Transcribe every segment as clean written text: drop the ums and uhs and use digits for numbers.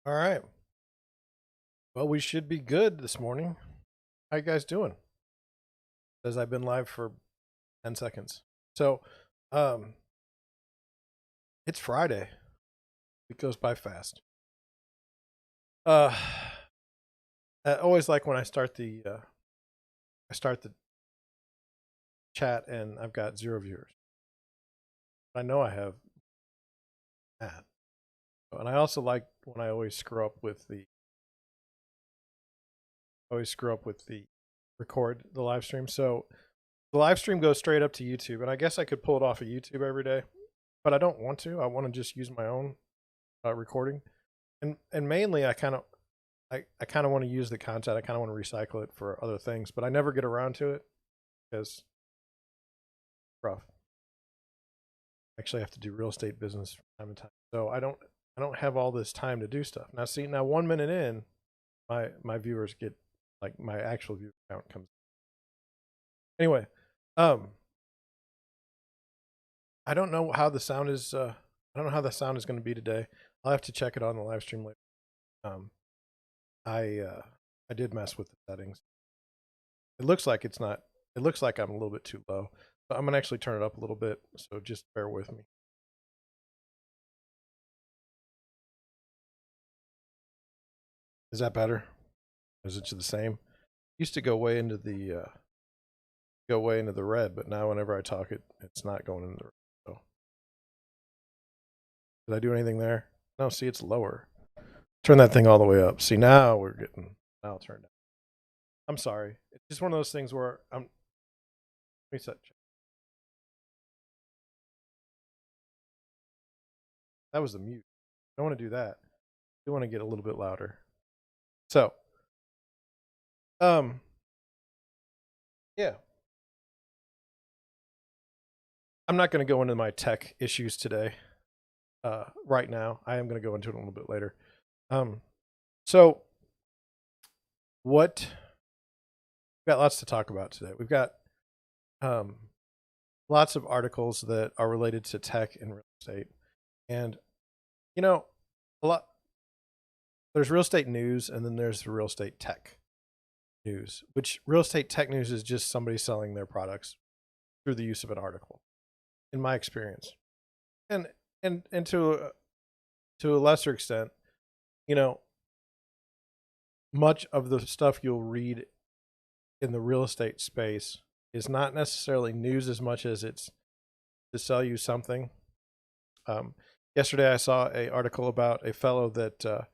All right. Well, we should be good this morning. How you guys doing? Says I've been live for 10 seconds. So, um, it's Friday. It goes by fast. Uh, I always like when I start the chat and I've got 0 viewers. I know I have that. And I also like when I always screw up with the record the live stream. So, the live stream goes straight up to YouTube, and I guess I could pull it off of YouTube every day, but I don't want to. I want to just use my own recording, and mainly I kind of want to use the content. I kind of want to recycle it for other things, but I never get around to it because it's rough. Actually, I have to do real estate business from time to time, so I don't have all this time to do stuff. Now, see, now 1 minute in, my viewers get like my actual view count comes. Anyway, um, I don't know how the sound is. I don't know how the sound is going to be today. I'll have to check it on the live stream later. Um, I uh, I did mess with the settings. It looks like it's not. It looks like I'm a little bit too low. But I'm gonna actually turn it up a little bit, so just bear with me. Is that better? Is it the same? Used to go way into the red, but now whenever I talk, it's not going into the red. So did I do anything there? No. See, it's lower. Turn that thing all the way up. See, now we're getting. Now I'll turn it. I'm sorry. It's just one of those things where I'm. Reset. That was the mute. I don't want to do that. I do want to get a little bit louder. So, um, yeah, I'm not going to go into my tech issues today. Right now, I am going to go into it a little bit later. Um, so what? We've got lots to talk about today. We've got um, lots of articles that are related to tech and real estate, and you know, a lot. There's real estate news, and then there's the real estate tech news. Which real estate tech news is just somebody selling their products through the use of an article, in my experience, and and to a lesser extent, you know, much of the stuff you'll read in the real estate space is not necessarily news as much as it's to sell you something. Um, Yesterday, I saw a article about a fellow that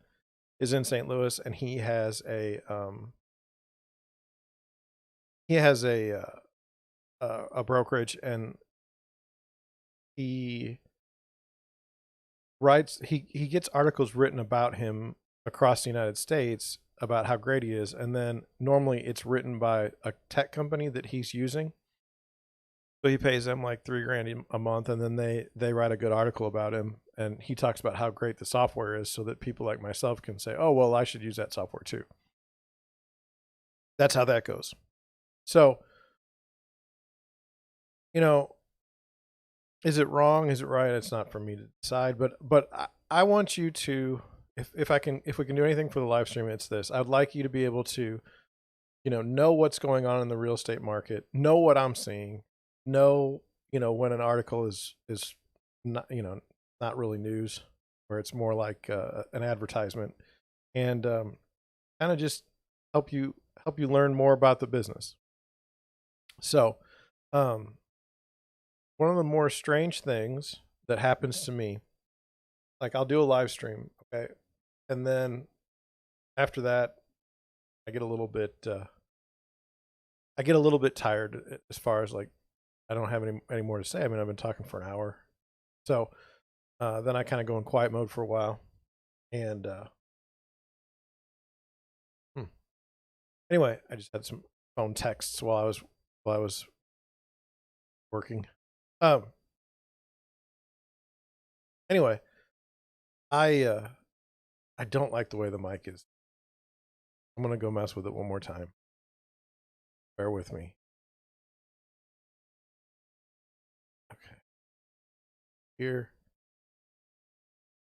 is in St. Louis, and he has a brokerage, and he he gets articles written about him across the United States about how great he is, and then normally it's written by a tech company that he's using. So he pays them like 3 grand a month, and then they write a good article about him, and he talks about how great the software is, so that people like myself can say, "Oh, well, I should use that software too." That's how that goes. So, you know, is it wrong? Is it right? It's not for me to decide, but I want you to, if we can do anything for the live stream, it's this. I'd like you to be able to, know what's going on in the real estate market, know what I'm seeing, know, when an article is not, not really news, where it's more like an advertisement, and kind of just help you learn more about the business. So, um, one of the more strange things that happens to me, like I'll do a live stream, okay, and then after that, I get a little bit, tired as far as like I don't have any more to say. I mean, I've been talking for an hour, so then I kind of go in quiet mode for a while, and hmm. Anyway, I just had some phone texts while I was working. Um. Anyway, I uh, I don't like the way the mic is. I'm gonna go mess with it one more time. Bear with me. Okay. Here,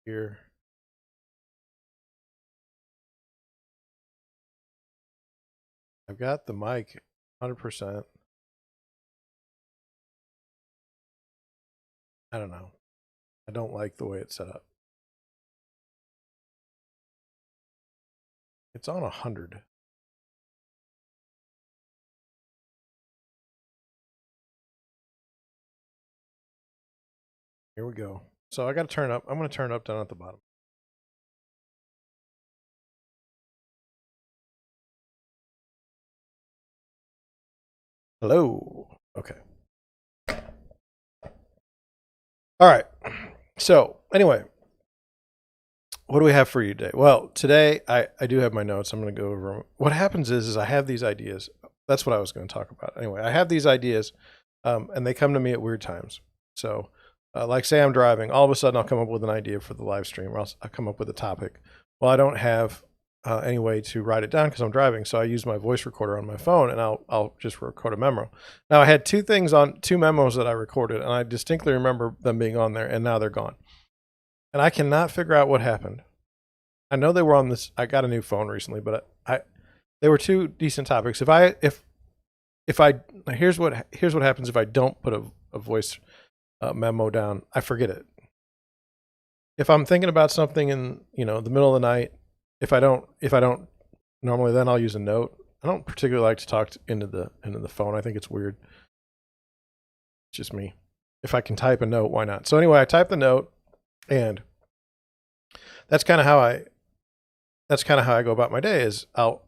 here, I've got the mic 100%. I don't know. I don't like the way it's set up. It's on 100. Here we go. So I got to turn up. I'm going to turn it up down at the bottom. Hello. Okay. All right. So anyway, what do we have for you today? Well, today I do have my notes. I'm going to go over them. What happens is I have these ideas. That's what I was going to talk about. Anyway, I have these ideas, and they come to me at weird times. So, like say I'm driving, all of a sudden I'll come up with an idea for the live stream, or else I'll come up with a topic. Well, I don't have any way to write it down because I'm driving, so I use my voice recorder on my phone, and I'll just record a memo. Now I had two memos that I recorded, and I distinctly remember them being on there, and now they're gone. And I cannot figure out what happened. I know they were on this. I got a new phone recently, but they were two decent topics. Here's what happens if I don't put a voice memo down. I forget it. If I'm thinking about something in the middle of the night, if I don't normally, then I'll use a note. I don't particularly like to talk into the phone. I think it's weird. It's just me. If I can type a note, why not? So anyway, I type the note, and that's kind of how I go about my day. Is I'll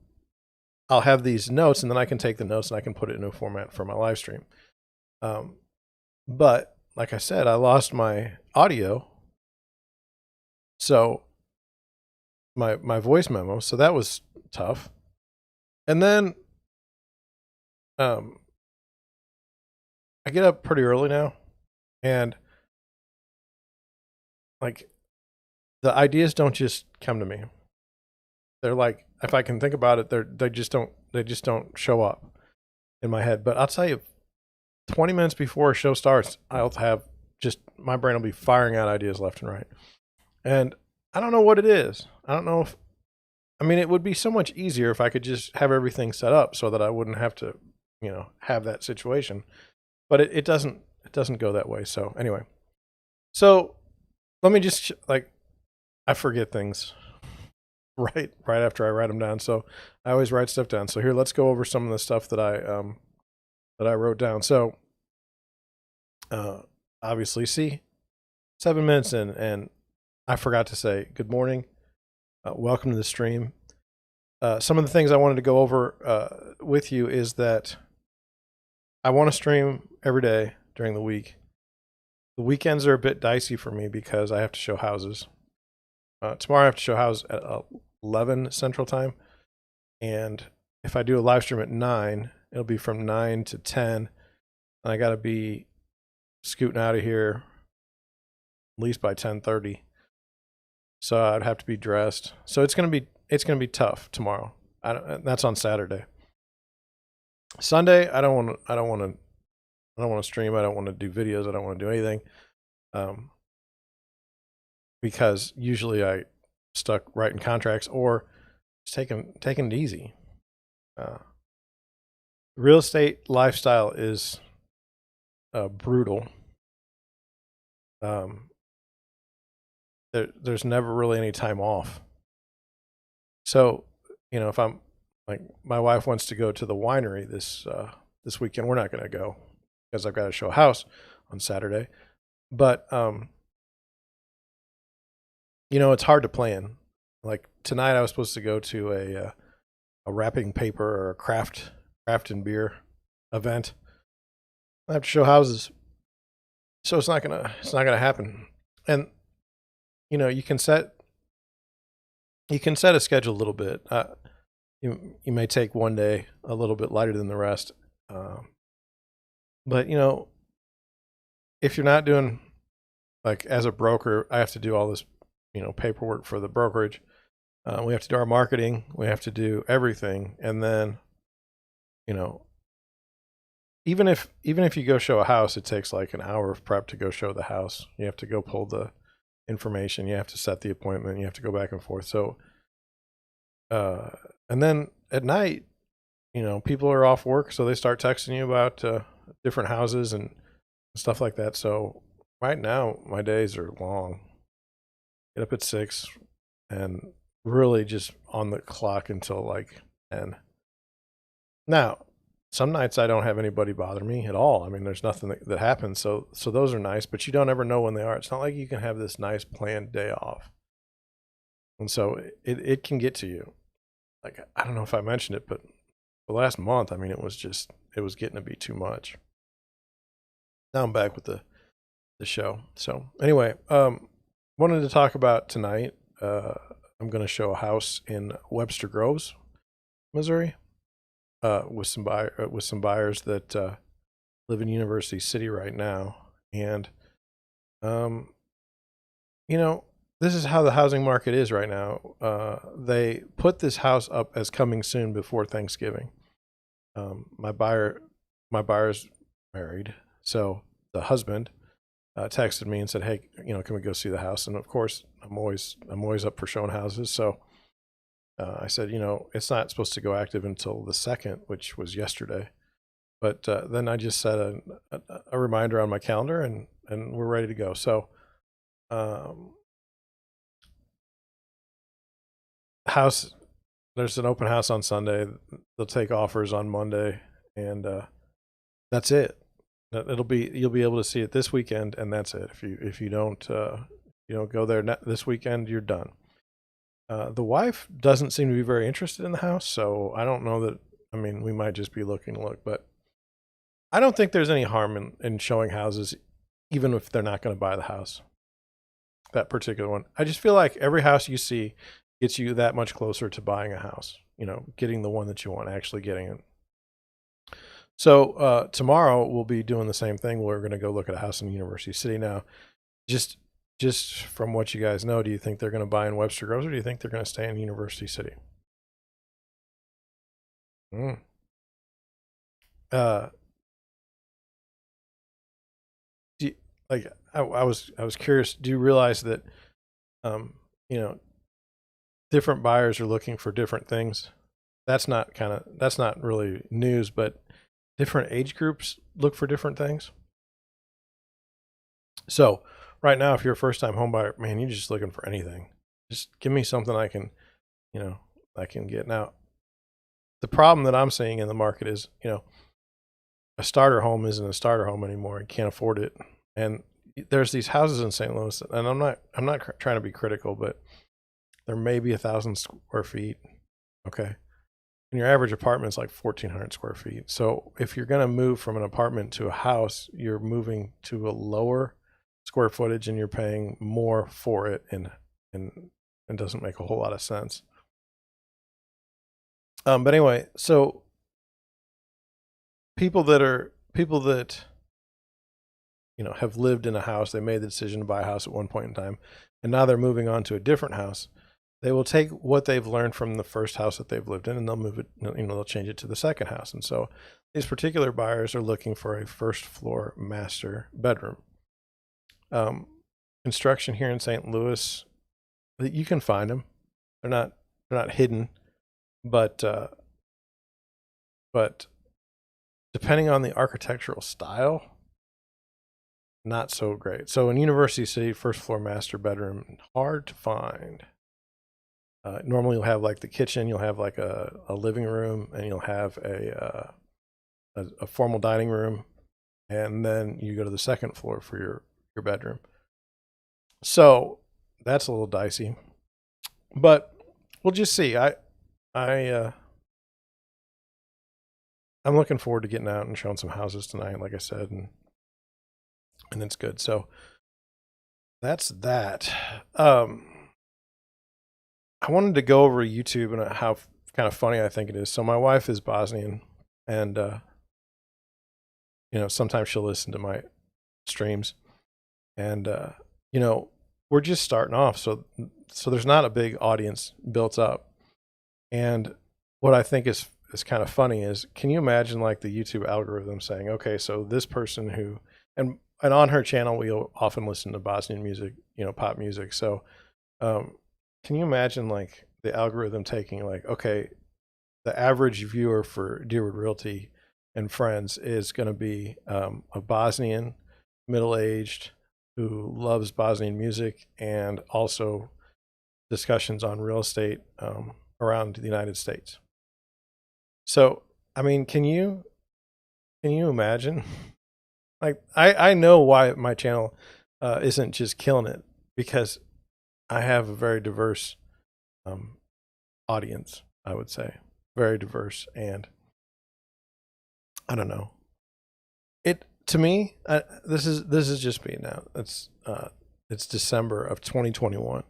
have these notes, and then I can take the notes and I can put it in a format for my live stream. But like I said, I lost my audio, so my voice memo. So that was tough. And then I get up pretty early now, and like the ideas don't just come to me. They're like, if I can think about it, they just don't show up in my head. But I'll tell you, 20 minutes before a show starts, I'll have my brain will be firing out ideas left and right. And I don't know what it is. I don't know it would be so much easier if I could just have everything set up so that I wouldn't have to, have that situation. But it doesn't go that way. So anyway, so let me just I forget things right after I write them down. So I always write stuff down. So here, let's go over some of the stuff that I wrote down. So obviously, see, 7 minutes in, and I forgot to say good morning. Welcome to the stream. Some of the things I wanted to go over with you is that I want to stream every day during the week. The weekends are a bit dicey for me because I have to show houses. Tomorrow I have to show houses at 11 Central Time. And if I do a live stream at 9, it'll be from 9 to 10. And I got to be scooting out of here at least by 10:30. So I'd have to be dressed. So it's going to be tough tomorrow. That's on Saturday. Sunday, I don't want to stream. I don't want to do videos. I don't want to do anything. Because usually I stuck writing contracts or just taking it easy. Real estate lifestyle is brutal. There's never really any time off. So, if I'm like, my wife wants to go to the winery this weekend, we're not going to go because I've got to show a house on Saturday. But it's hard to plan. Like tonight, I was supposed to go to a wrapping paper or a craft and beer event. I have to show houses, so it's not gonna happen. And you can set a schedule a little bit. You may take one day a little bit lighter than the rest, but if you're not doing, like, as a broker, I have to do all this paperwork for the brokerage. We have to do our marketing. We have to do everything, and then even if you go show a house, it takes like an hour of prep to go show the house. You have to go pull the information. You have to set the appointment. You have to go back and forth. So, and then at night, people are off work, so they start texting you about different houses and stuff like that. So right now, my days are long. Get up at 6 and really just on the clock until like 10. Now, some nights I don't have anybody bother me at all. I mean, there's nothing that happens. So those are nice, but you don't ever know when they are. It's not like you can have this nice planned day off. And so it can get to you. Like, I don't know if I mentioned it, but the last month, I mean, it was getting to be too much. Now I'm back with the show. So anyway, wanted to talk about tonight. I'm going to show a house in Webster Groves, Missouri, with some buyers that live in University City right now, and um, this is how the housing market is right now. They put this house up as coming soon before Thanksgiving. My buyer's married, so the husband texted me and said, "Hey, can we go see the house?" And of course, I'm always up for showing houses. So I said, it's not supposed to go active until the 2nd, which was yesterday. But then I just set a reminder on my calendar, and we're ready to go. So house, there's an open house on Sunday. They'll take offers on Monday, and that's it. You'll be able to see it this weekend, and that's it. If you don't go there this weekend, you're done. The wife doesn't seem to be very interested in the house, so I don't know that. I mean, we might just be looking to look, but I don't think there's any harm in showing houses, even if they're not going to buy the house. That particular one, I just feel like every house you see gets you that much closer to buying a house. Getting the one that you want, actually getting it. So tomorrow we'll be doing the same thing. We're going to go look at a house in University City. Now, just from what you guys know, do you think they're going to buy in Webster Groves, or do you think they're going to stay in University City? Mm. Do you, like I was curious. Do you realize that you know different buyers are looking for different things? That's not really news, but different age groups look for different things. So right now, if you're a first time home buyer, man, you're just looking for anything. Just give me something I can get. Now, the problem that I'm seeing in the market is, a starter home isn't a starter home anymore. You can't afford it. And there's these houses in St. Louis, and I'm not trying to be critical, but there may be 1,000 square feet. Okay. And your average apartment is like 1,400 square feet. So if you're going to move from an apartment to a house, you're moving to a lower square footage and you're paying more for it, and it doesn't make a whole lot of sense. But anyway, so people that have lived in a house, they made the decision to buy a house at one point in time, and now they're moving on to a different house. They will take what they've learned from the first house that they've lived in, and they'll move it, they'll change it to the second house. And so these particular buyers are looking for a first floor master bedroom. Construction here in St. Louis, you can find them. They're not hidden, but depending on the architectural style, not so great. So in University City, first floor master bedroom, hard to find. Normally you'll have like the kitchen, you'll have like a living room, and you'll have a formal dining room, and then you go to the second floor for your bedroom. So that's a little dicey, but we'll just see. I'm looking forward to getting out and showing some houses tonight, like I said, and it's good. So that's that. I wanted to go over YouTube and how kind of funny I think it is. So my wife is Bosnian, and sometimes she'll listen to my streams, and we're just starting off, so there's not a big audience built up. And what I think is kind of funny is, can you imagine like the YouTube algorithm saying, okay, so this person who, and on her channel we'll often listen to Bosnian music, pop music. So can you imagine like the algorithm taking like, okay, the average viewer for Deerwood Realty and Friends is going to be a Bosnian, middle-aged, who loves Bosnian music and also discussions on real estate around the United States. So, I mean, can you imagine? Like, I know why my channel isn't just killing it, because I have a very diverse audience. I would say very diverse, and I don't know. It to me, this is just me now. It's December of 2021.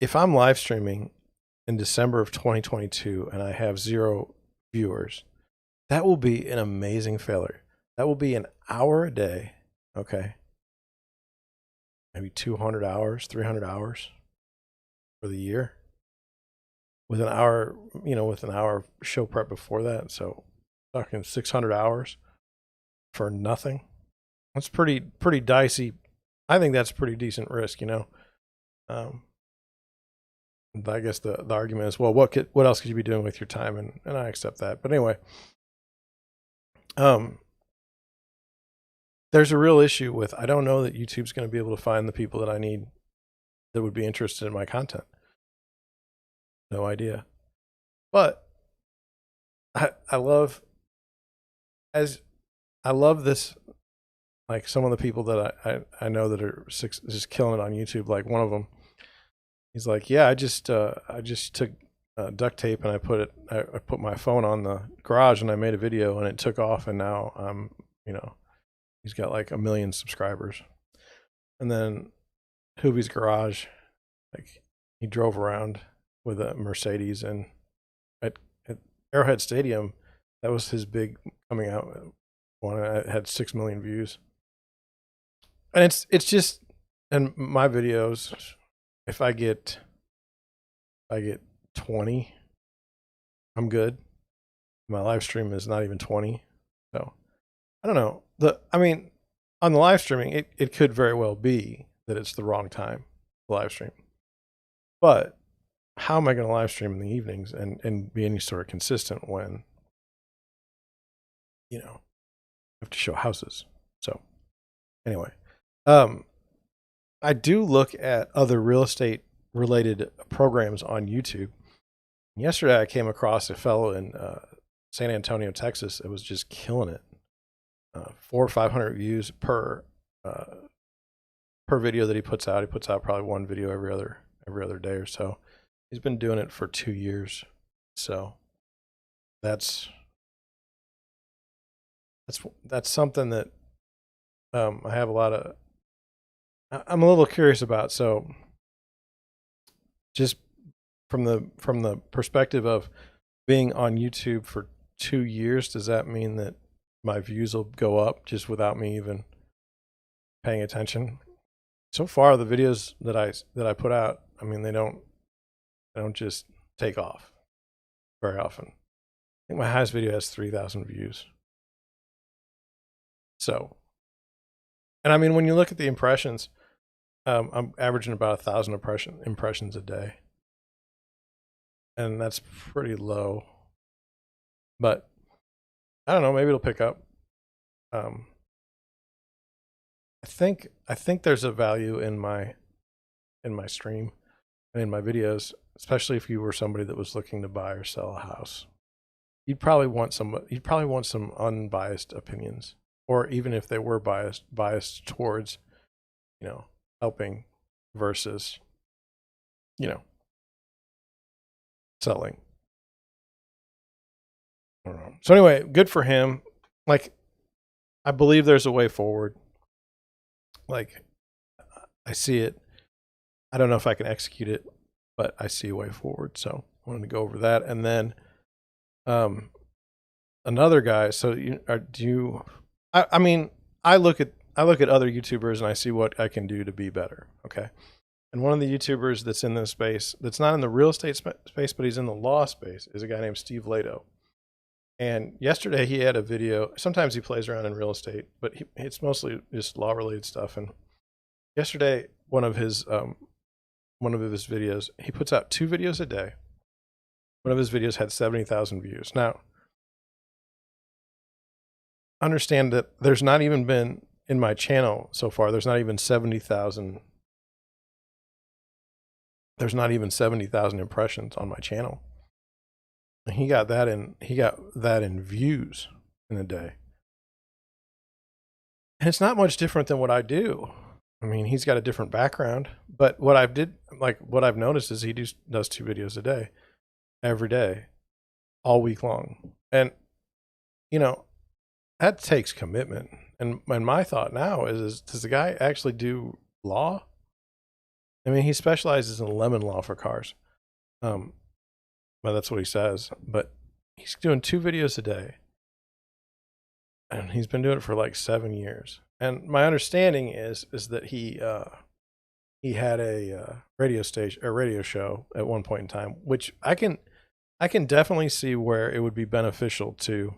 If I'm live streaming in December of 2022 and I have 0 viewers, that will be an amazing failure. That will be an hour a day, okay? Maybe 200 hours, 300 hours for the year. With an hour, with an hour show prep before that, so talking 600 hours for nothing. That's pretty dicey. I think that's pretty decent risk, I guess the argument is, well, what else could you be doing with your time? And I accept that. But anyway, there's a real issue with, I don't know that YouTube's going to be able to find the people that I need that would be interested in my content. No idea. But I love this, like some of the people that I know that are just killing it on YouTube. Like one of them, he's like, yeah, I just took duct tape and I put my phone on the garage and I made a video and it took off, and now I'm, he's got like 1 million subscribers. And then Hoovie's Garage, like he drove around with a Mercedes, and at Arrowhead Stadium, that was his big coming out one. It had 6 million views. And it's just, and my videos, if I get 20, I'm good. My live stream is not even 20. So I don't know. I mean, on the live streaming, it could very well be that it's the wrong time to live stream. But how am I going to live stream in the evenings and be any sort of consistent when, I have to show houses? So anyway, I do look at other real estate related programs on YouTube. Yesterday, I came across a fellow in San Antonio, Texas. It was just killing it. 400 or 500 views per video that he puts out. He puts out probably one video every other day or so. He's been doing it for 2 years. So that's something that I have I'm a little curious about. So just from the perspective of being on YouTube for 2 years, does that mean that my views will go up just without me even paying attention? So far, the videos that I put out, I mean, they don't just take off very often. I think my highest video has 3,000 views. So, and I mean, when you look at the impressions, I'm averaging about 1,000 impressions a day, and that's pretty low. But I don't know, maybe it'll pick up. I think there's a value in my stream and in my videos, especially if you were somebody that was looking to buy or sell a house. You'd probably want some unbiased opinions, or even if they were biased towards, helping versus, selling. I don't know. So anyway, good for him. Like, I believe there's a way forward. Like, I see it. I don't know if I can execute it, but I see a way forward. So I wanted to go over that. And then another guy. So I mean, I look at other YouTubers and I see what I can do to be better. Okay. And one of the YouTubers that's in this space, that's not in the real estate space, but he's in the law space, is a guy named Steve Lehto. And yesterday he had a video. Sometimes he plays around in real estate, but it's mostly just law related stuff. And yesterday, one of his videos, he puts out 2 videos a day. One of his videos had 70,000 views. Now, understand that there's not even been in my channel so far, there's not even 70,000 impressions on my channel. And he got that in views in a day. And it's not much different than what I do. I mean, he's got a different background, but what I've noticed is he does 2 videos a day, every day, all week long. And, you know, that takes commitment. And my thought now is does the guy actually do law? I mean, he specializes in lemon law for cars. Well, that's what he says, but he's doing 2 videos a day. And he's been doing it for like 7 years. And my understanding is that he had a radio show at one point in time, which I can definitely see where it would be beneficial to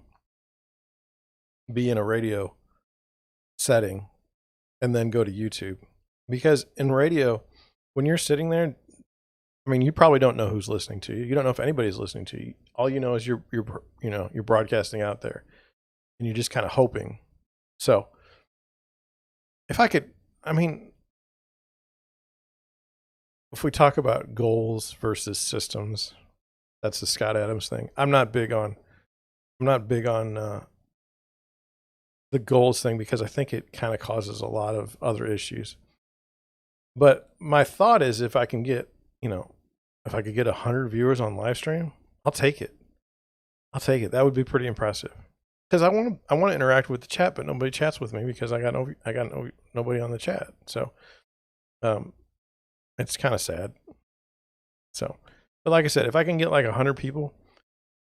be in a radio setting and then go to YouTube. Because in radio, when you're sitting there, I mean, you probably don't know who's listening to you. You don't know if anybody's listening to you. All you know is you're broadcasting out there, and you're just kind of hoping. So, if we talk about goals versus systems, that's the Scott Adams thing. I'm not big on the goals thing because I think it kind of causes a lot of other issues. But my thought is if I could get 100 viewers on live stream, I'll take it. That would be pretty impressive. Because I want to interact with the chat, but nobody chats with me because I got nobody on the chat. So it's kind of sad. So, but like I said, if I can get like 100 people,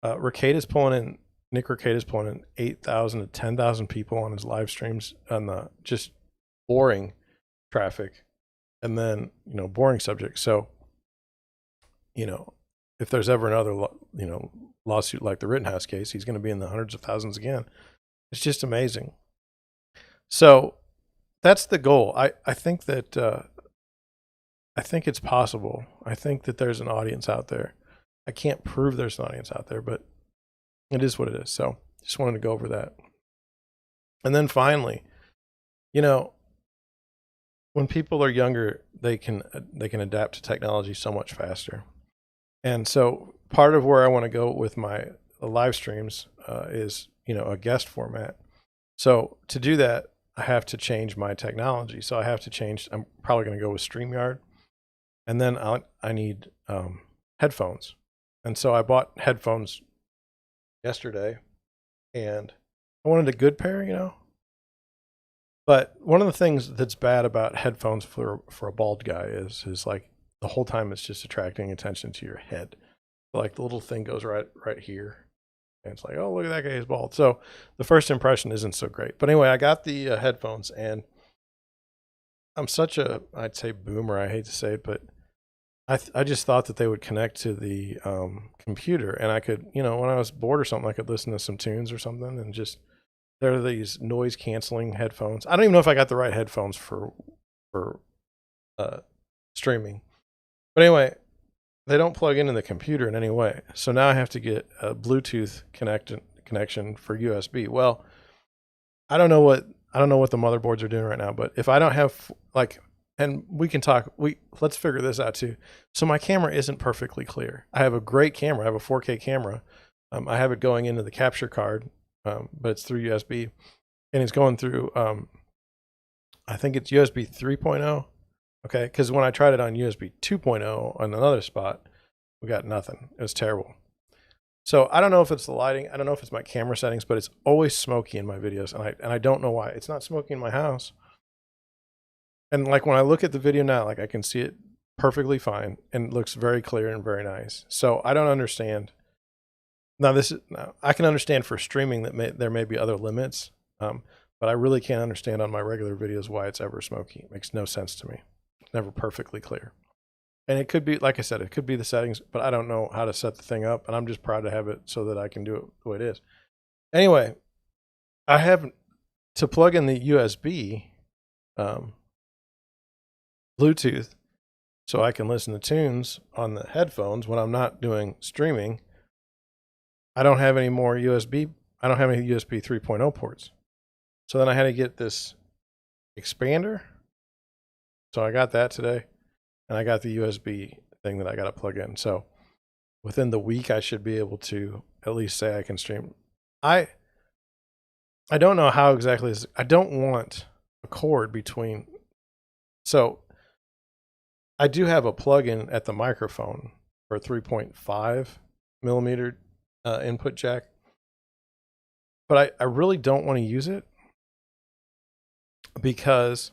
Nick Rekieta is pulling in 8,000 to 10,000 people on his live streams on the just boring traffic, and then boring subjects. So, if there's ever another lawsuit like the Rittenhouse case, he's going to be in the hundreds of thousands again. It's just amazing. So that's the goal. I think that I think it's possible. I think that there's an audience out there. I can't prove there's an audience out there, but it is what it is. So just wanted to go over that. And then finally, when people are younger, they can adapt to technology so much faster. And so part of where I want to go with my live streams is, a guest format. So to do that, I have to change my technology. So I'm probably going to go with StreamYard. And then I need headphones. And so I bought headphones yesterday, and I wanted a good pair, But one of the things that's bad about headphones for a bald guy is like the whole time it's just attracting attention to your head. Like the little thing goes right here, and it's like, oh, look at that guy, he's bald. So the first impression isn't so great. But anyway, I got the headphones, and I'm such a, I'd say boomer. I hate to say it, but I just thought that they would connect to the computer, and I could, when I was bored or something, I could listen to some tunes or something, and just there are these noise canceling headphones. I don't even know if I got the right headphones for streaming, but anyway, they don't plug into the computer in any way. So now I have to get a Bluetooth connection for USB. Well, I don't know what the motherboards are doing right now, but if I don't have and we can talk, let's figure this out too. So my camera isn't perfectly clear. I have a great camera. I have a 4K camera. I have it going into the capture card, but it's through USB, and it's going through, I think it's USB 3.0. Okay. Cause when I tried it on USB 2.0 on another spot, we got nothing. It was terrible. So I don't know if it's the lighting. I don't know if it's my camera settings, but it's always smoky in my videos. And I don't know why. It's not smoky in my house. And like when I look at the video now, like I can see it perfectly fine and it looks very clear and very nice. So I don't understand. Now I can understand for streaming that there may be other limits, but I really can't understand on my regular videos why it's ever smoky. It makes no sense to me. It's never perfectly clear. And it could be, like I said, it could be the settings, but I don't know how to set the thing up, and I'm just proud to have it so that I can do it the way it is. Anyway, I have to plug in the USB Bluetooth so I can listen to tunes on the headphones when I'm not doing streaming. I don't have any more USB. I don't have any USB 3.0 ports. So then I had to get this expander. So I got that today, and I got the USB thing that I got to plug in. So within the week, I should be able to at least say I can stream. I don't know how exactly this. I don't want a cord between. So I do have a plug-in at the microphone for a 3.5 millimeter input jack, but I really don't want to use it because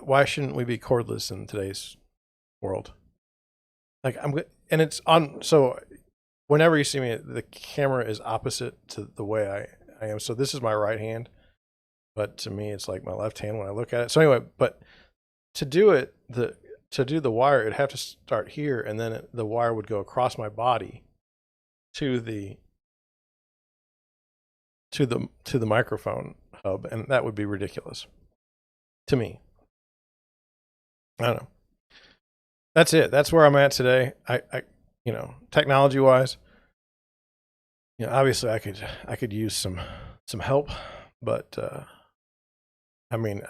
why shouldn't we be cordless in today's world? Like and it's on. So whenever you see me, the camera is opposite to the way I am. So this is my right hand, but to me, it's like my left hand when I look at it. So anyway, but to do it, to do the wire, it'd have to start here, and then the wire would go across my body to the microphone hub, and that would be ridiculous to me. I don't know. That's it. That's where I'm at today. I technology wise, obviously I could use some help, but I mean,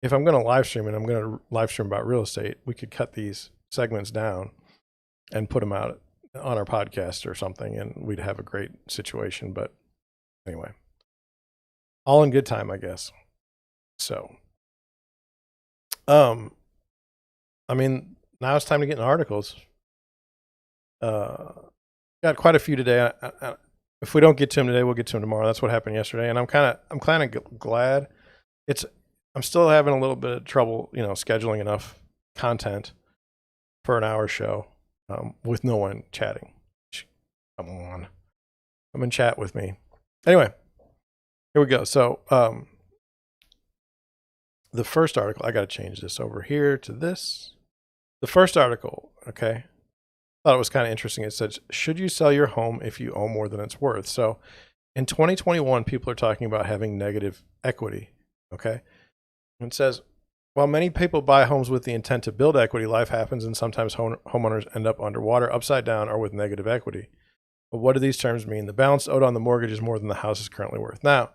if I'm going to live stream and I'm going to live stream about real estate, we could cut these segments down and put them out on our podcast or something, and we'd have a great situation. But anyway, all in good time, I guess. So, I mean, now it's time to get in articles. Got quite a few today. If we don't get to them today, we'll get to them tomorrow. That's what happened yesterday, and I'm kind of glad. I'm still having a little bit of trouble, scheduling enough content for an hour show with no one chatting. Come on, come and chat with me. Anyway, here we go. So the first article, I got to change this over here to this. The first article, okay, thought it was kind of interesting. It said, should you sell your home if you owe more than it's worth? So in 2021, people are talking about having negative equity, okay? And it says, while many people buy homes with the intent to build equity, life happens and sometimes homeowners end up underwater, upside down, or with negative equity. But what do these terms mean? The balance owed on the mortgage is more than the house is currently worth. Now,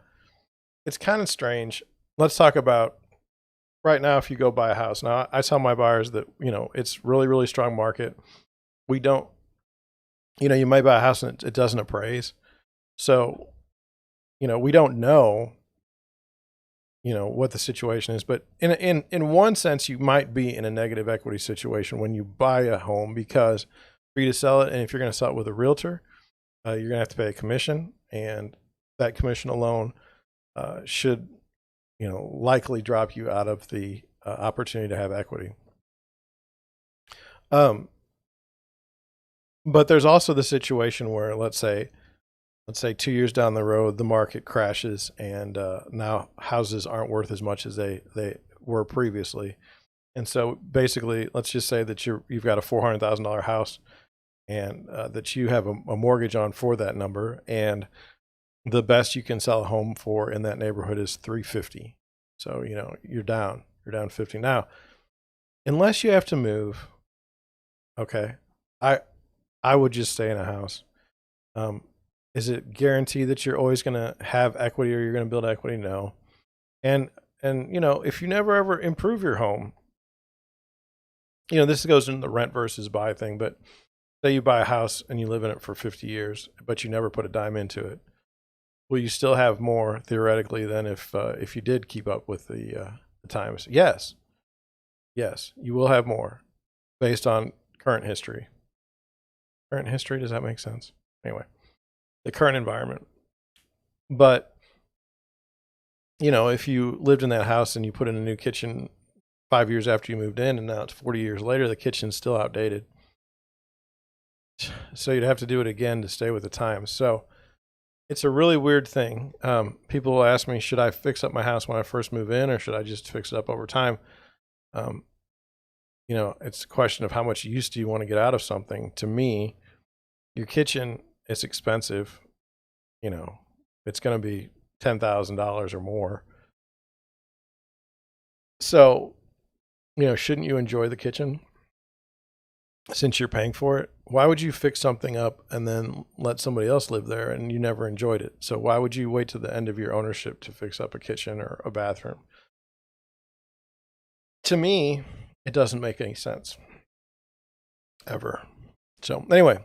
it's kind of strange. Let's talk about right now, if you go buy a house. Now, I tell my buyers that, it's really, really strong market. We don't, you might buy a house and it doesn't appraise. So, we don't know, what the situation is. But in one sense, you might be in a negative equity situation when you buy a home, because for you to sell it, and if you're going to sell it with a realtor, you're going to have to pay a commission, and that commission alone should, likely drop you out of the opportunity to have equity. But there's also the situation where, let's say 2 years down the road, the market crashes, and now houses aren't worth as much as they were previously. And so basically, let's just say that you've got a $400,000 house, and that you have a mortgage on for that number, and the best you can sell a home for in that neighborhood is $350,000. So you're down 50. Now, unless you have to move, okay, I would just stay in a house. Is it guaranteed that you're always going to have equity or you're going to build equity? No. And if you never ever improve your home, this goes into the rent versus buy thing, but say you buy a house and you live in it for 50 years, but you never put a dime into it. Will you still have more theoretically than if you did keep up with the times? Yes, you will have more based on current history. Current history, does that make sense? Anyway, the current environment. But if you lived in that house and you put in a new kitchen 5 years after you moved in, and now it's 40 years later, the kitchen's still outdated. So you'd have to do it again to stay with the times. So it's a really weird thing. People will ask me, should I fix up my house when I first move in, or should I just fix it up over time? It's a question of how much use do you want to get out of something. To me, your kitchen is expensive. It's going to be $10,000 or more. So, shouldn't you enjoy the kitchen? since you're paying for it, why would you fix something up and then let somebody else live there and you never enjoyed it? So why would you wait to the end of your ownership to fix up a kitchen or a bathroom? To me, it doesn't make any sense ever. So anyway,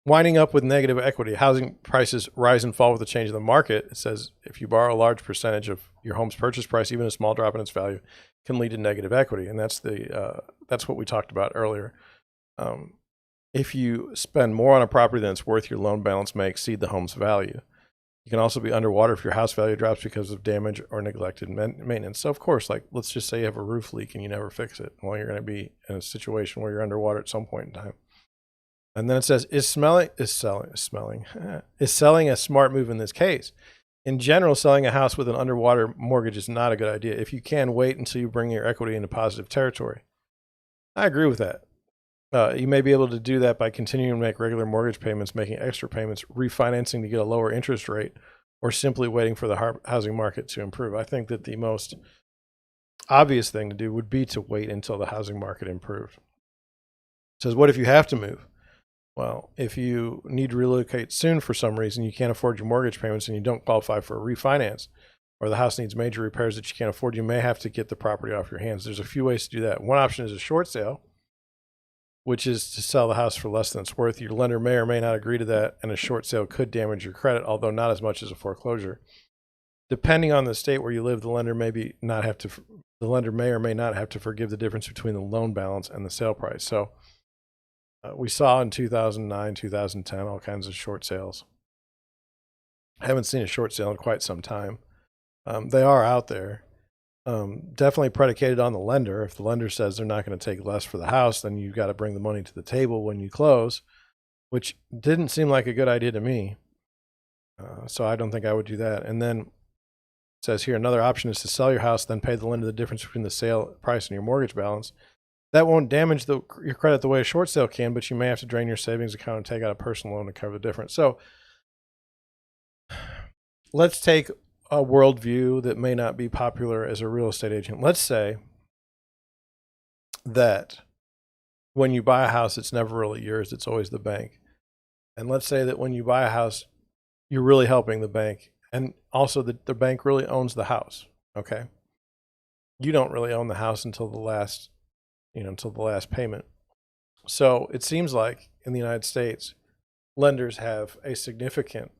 winding up with negative equity, housing prices rise and fall with the change in the market. It says if you borrow a large percentage of your home's purchase price, even a small drop in its value can lead to negative equity, and that's what we talked about earlier. If you spend more on a property than it's worth, your loan balance may exceed the home's value. You can also be underwater if your house value drops because of damage or neglected maintenance. So, of course, like let's just say you have a roof leak and you never fix it. Well, you're going to be in a situation where you're underwater at some point in time. And then it says, is selling a smart move in this case? In general, selling a house with an underwater mortgage is not a good idea. If you can, wait until you bring your equity into positive territory. I agree with that. You may be able to do that by continuing to make regular mortgage payments, making extra payments, refinancing to get a lower interest rate, or simply waiting for the housing market to improve. I think that the most obvious thing to do would be to wait until the housing market improves. It says, what if you have to move? Well, if you need to relocate soon for some reason, you can't afford your mortgage payments and you don't qualify for a refinance, or the house needs major repairs that you can't afford, you may have to get the property off your hands. There's a few ways to do that. One option is a short sale, which is to sell the house for less than it's worth. Your lender may or may not agree to that, and a short sale could damage your credit, although not as much as a foreclosure. Depending on the state where you live, the lender may or may not have to forgive the difference between the loan balance and the sale price. So we saw in 2009, 2010, all kinds of short sales. I haven't seen a short sale in quite some time. They are out there. Definitely predicated on the lender. If the lender says they're not going to take less for the house, then you've got to bring the money to the table when you close, which didn't seem like a good idea to me. So I don't think I would do that. And then it says here, another option is to sell your house, then pay the lender the difference between the sale price and your mortgage balance. That won't damage your credit the way a short sale can, but you may have to drain your savings account and take out a personal loan to cover the difference. So let's take a worldview that may not be popular as a real estate agent. Let's say that when you buy a house, it's never really yours. It's always the bank. And let's say that when you buy a house, you're really helping the bank. And also the bank really owns the house. Okay. You don't really own the house until the last payment. So it seems like in the United States, lenders have a significant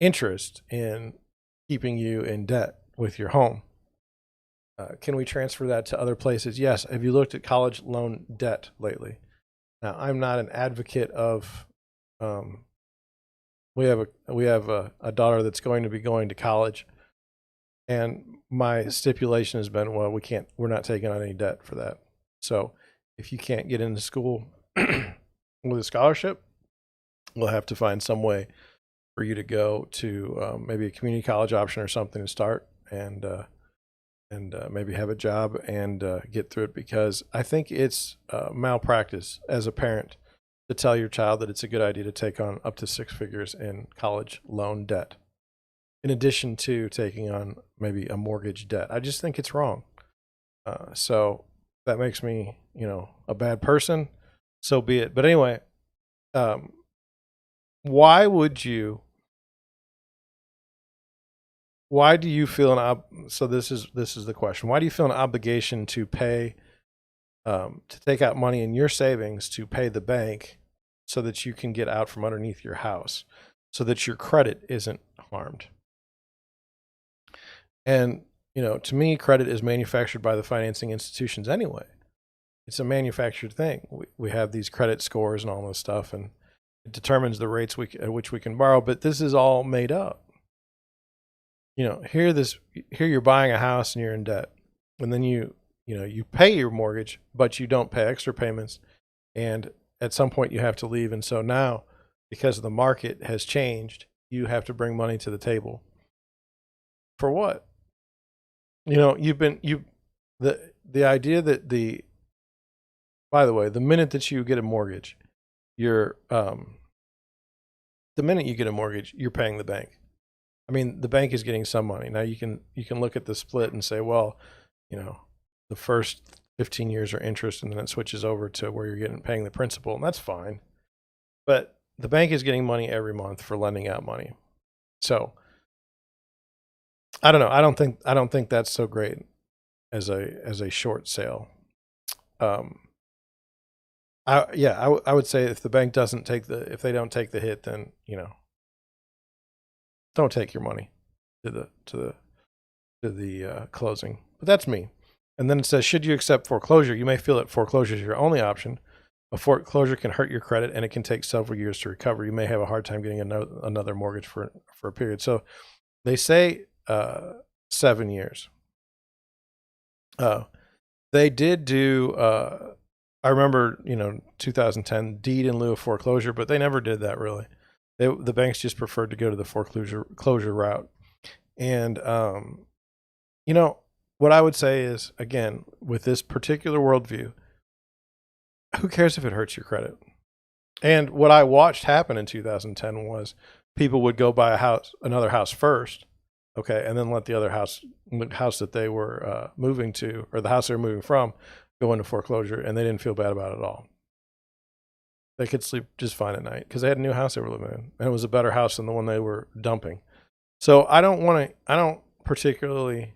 interest in keeping you in debt with your home. Can we transfer that to other places? Yes. Have you looked at college loan debt lately? Now, I'm not an advocate of. We have a daughter that's going to be going to college, and my stipulation has been, well, we're not taking on any debt for that. So if you can't get into school with a scholarship, we'll have to find some way for you to go to maybe a community college option or something to start, and maybe have a job and get through it, because I think it's malpractice as a parent to tell your child that it's a good idea to take on up to 6 figures in college loan debt, in addition to taking on maybe a mortgage debt. I just think it's wrong. So that makes me, a bad person. So be it. But anyway, why do you feel so this is the question. Why do you feel an obligation to pay, to take out money in your savings to pay the bank so that you can get out from underneath your house, so that your credit isn't harmed? And, to me, credit is manufactured by the financing institutions anyway. It's a manufactured thing. We have these credit scores and all this stuff, and it determines the rates at which we can borrow, but this is all made up. Here you're buying a house and you're in debt, and then you pay your mortgage, but you don't pay extra payments, and at some point you have to leave. And so now, because the market has changed, you have to bring money to the table. For what? The idea that by the way, the minute that you get a mortgage, you're paying the bank. I mean, the bank is getting some money. Now you can look at the split and say, well, the first 15 years are interest, and then it switches over to where you're paying the principal, and that's fine. But the bank is getting money every month for lending out money. So I don't know. I don't think that's so great as a short sale. I would say if the bank doesn't take if they don't take the hit, then don't take your money to the closing. But that's me. And then it says, should you accept foreclosure? You may feel that foreclosure is your only option. A foreclosure can hurt your credit, and it can take several years to recover. You may have a hard time getting another mortgage for a period. So they say 7 years. They did do. I remember, 2010 deed in lieu of foreclosure, but they never did that really. The banks just preferred to go to the foreclosure route. And what I would say is, again, with this particular worldview, who cares if it hurts your credit? And what I watched happen in 2010 was people would go buy another house first, okay, and then let the other house that they were moving to, or the house they were moving from, go into foreclosure, and they didn't feel bad about it at all. They could sleep just fine at night because they had a new house they were living in, and it was a better house than the one they were dumping. So I don't particularly,